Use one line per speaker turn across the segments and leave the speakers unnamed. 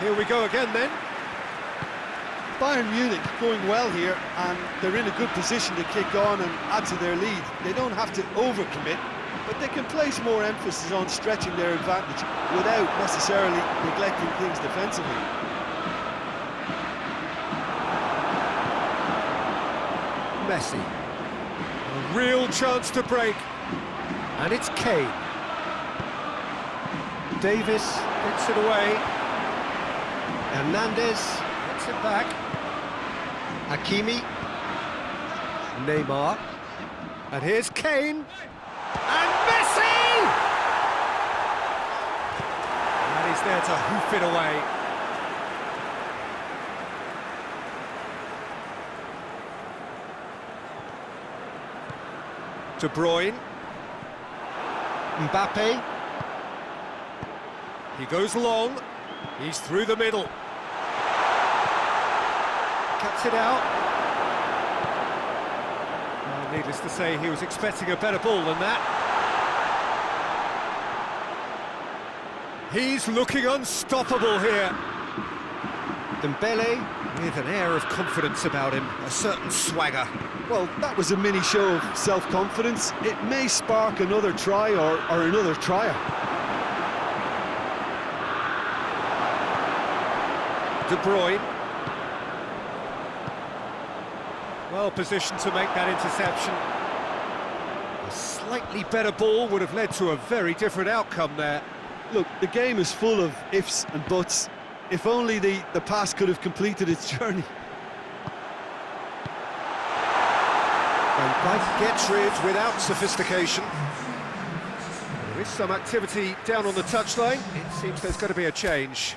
Here we go again then.
Bayern Munich going well here, and they're in a good position to kick on and add to their lead. They don't have to overcommit, but they can place more emphasis on stretching their advantage without necessarily neglecting things defensively.
Messi. A real chance to break. And it's Kane. Davis gets it away. Hernandez gets it back. Hakimi. Neymar. And here's Kane. And Messi! And he's there to hoof it away. De Bruyne. Mbappe. He goes long. He's through the middle. Cuts it out. Well, needless to say, he was expecting a better ball than that. He's looking unstoppable here. Dembele with an air of confidence about him, a certain swagger.
Well, that was a mini show of self-confidence. It may spark another try or another trier.
De Bruyne. Well positioned to make that interception. A slightly better ball would have led to a very different outcome there.
Look, the game is full of ifs and buts. If only the pass could have completed its journey.
And Mike gets rid without sophistication. There is some activity down on the touchline. It seems there's going to be a change.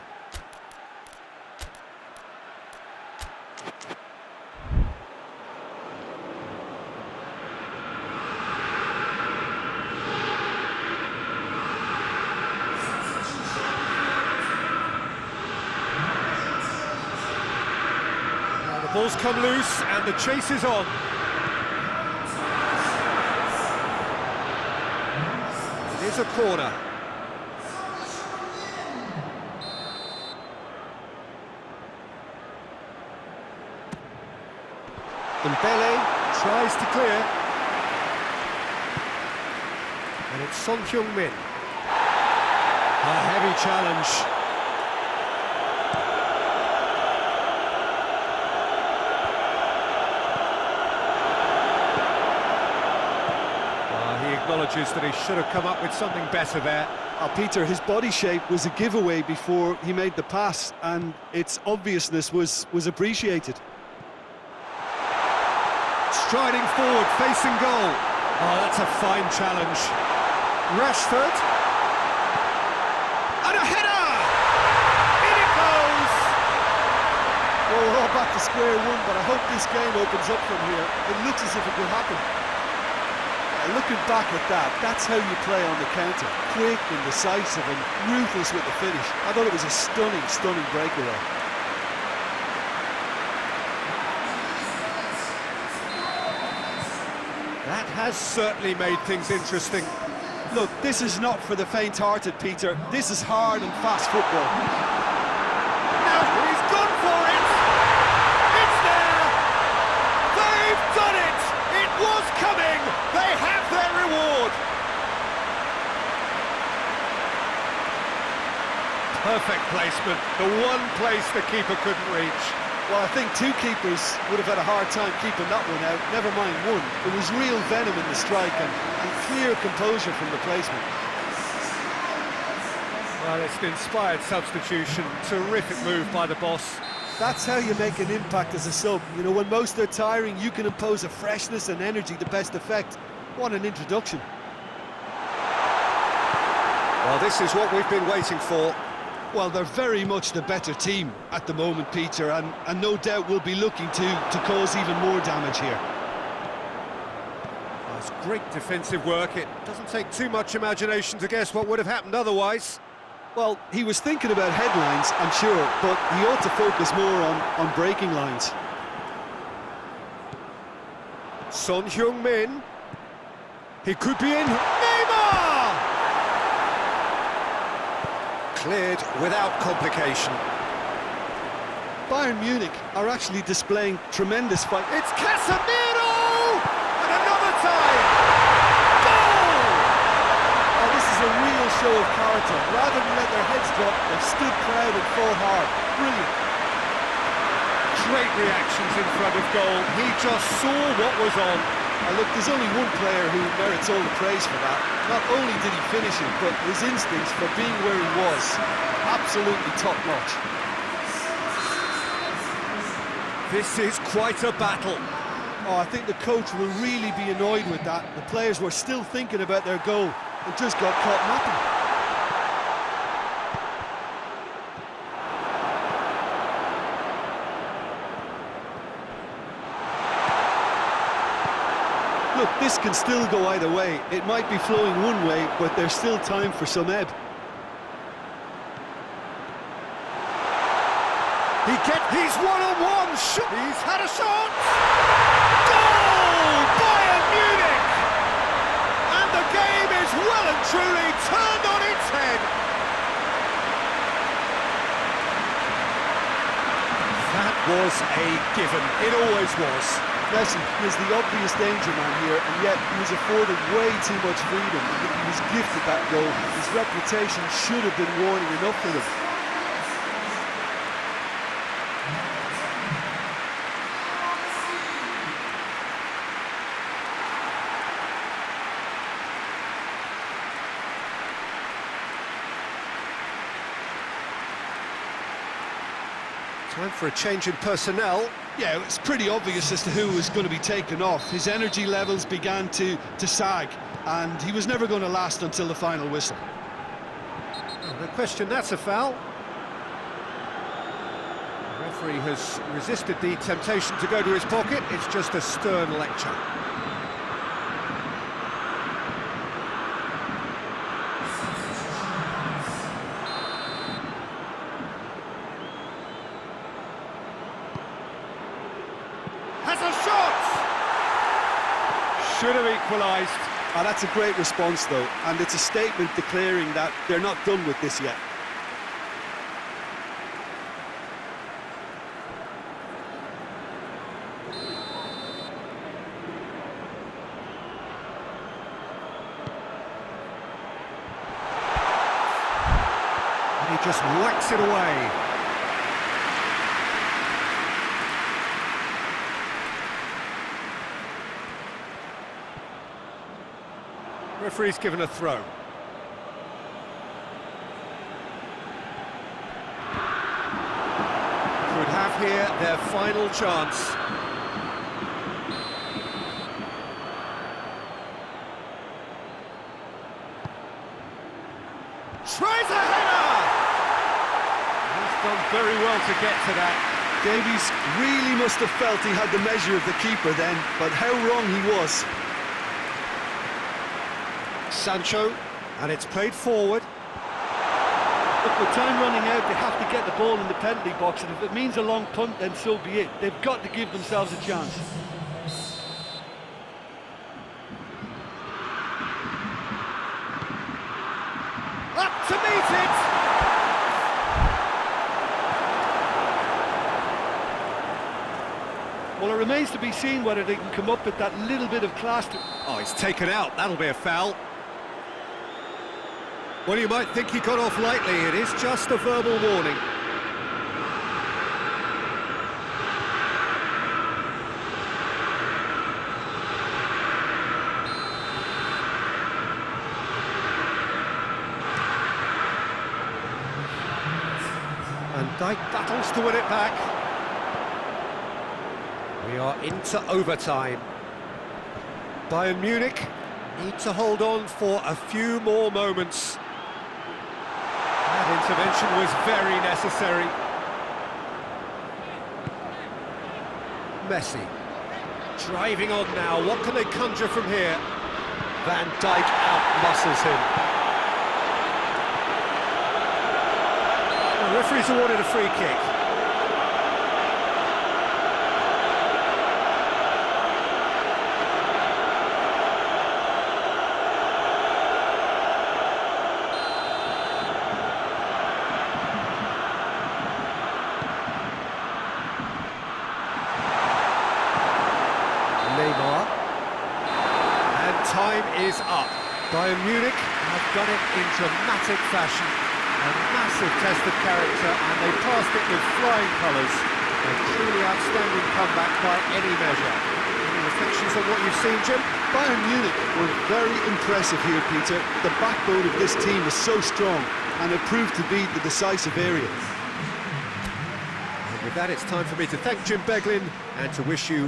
Now the ball's come loose and the chase is on. It is a corner. Dembele tries to clear. And it's Son Heung-min. A heavy challenge. He acknowledges that he should have come up with something better there.
Peter, his body shape was a giveaway before he made the pass, and its obviousness was appreciated.
Striding forward, facing goal. Oh, that's a fine challenge. Rashford. And a header! In it goes!
Well, we're all back to square one, but I hope this game opens up from here. It looks as if it could happen. Looking back at that, that's how you play on the counter. Quick and decisive and ruthless with the finish. I thought it was a stunning breakaway.
That has certainly made things interesting.
Look, this is not for the faint-hearted, Peter. This is hard and fast football.
Now he's gone for it! It's there! They've done it! It was coming! They have their reward! Perfect placement, the one place the keeper couldn't reach.
Well, I think two keepers would have had a hard time keeping that one out, never mind one. There was real venom in the strike and clear composure from the placement.
Well, it's an inspired substitution, terrific move by the boss.
That's how you make an impact as a sub. You know, when most are tiring, you can impose a freshness and energy to best effect. What an introduction.
Well, this is what we've been waiting for.
Well, they're very much the better team at the moment, Peter, and no doubt will be looking to cause even more damage here.
Well, it's great defensive work. It doesn't take too much imagination to guess what would have happened otherwise.
Well, he was thinking about headlines, I'm sure, but he ought to focus more on breaking lines.
Son Heung-min. He could be in. Neymar! Cleared without complication.
Bayern Munich are actually displaying tremendous fight.
It's Casemiro! And another time! Goal!
Oh, this is a real show of character. Rather than let their heads drop, they've stood proud and fought hard. Brilliant.
Great reactions in front of goal. He just saw what was on.
Look, there's only one player who merits all the praise for that. Not only did he finish it, but his instincts for being where he was, absolutely top-notch.
This is quite a battle.
Oh, I think the coach will really be annoyed with that. The players were still thinking about their goal and just got caught napping. Look, this can still go either way. It might be flowing one way, but there's still time for some ebb.
He's one-on-one. He's had a shot. Goal! Bayern Munich! And the game is well and truly turned on its head. That was a given. It always was.
Messi is the obvious danger man here, and yet he was afforded way too much freedom. I think he was gifted that goal. His reputation should have been warning enough for him.
Time for a change in personnel.
Yeah, it's pretty obvious as to who was going to be taken off. His energy levels began to sag, and he was never going to last until the final whistle.
No question, that's a foul. The referee has resisted the temptation to go to his pocket. It's just a stern lecture. Has a shot! Should have equalised.
That's a great response, though, and it's a statement declaring that they're not done with this yet.
And he just whacks it away. Referee's given a throw. Could have here their final chance. Tries a header! He's done very well to get to that.
Davies really must have felt he had the measure of the keeper then, but how wrong he was.
Sancho, and it's played forward.
Look, with time running out, they have to get the ball in the penalty box, and if it means a long punt, then so be it. They've got to give themselves a chance.
Up to meet it!
Well, it remains to be seen whether they can come up with that little bit of class to...
Oh, he's taken out. That'll be a foul. Well, you might think he got off lightly. It is just a verbal warning. And Dijk battles to win it back. We are into overtime. Bayern Munich need to hold on for a few more moments. That intervention was very necessary. Messi driving on now. What can they conjure from here? Van Dijk out-muscles him. The referee's awarded a free kick. Bayern Munich have done it in dramatic fashion. A massive test of character, and they passed it with flying colours. A truly outstanding comeback by any measure. Any reflections on what you've seen, Jim?
Bayern Munich were very impressive here, Peter. The backbone of this team is so strong, and it proved to be the decisive area.
And with that, it's time for me to thank Jim Beglin and to wish you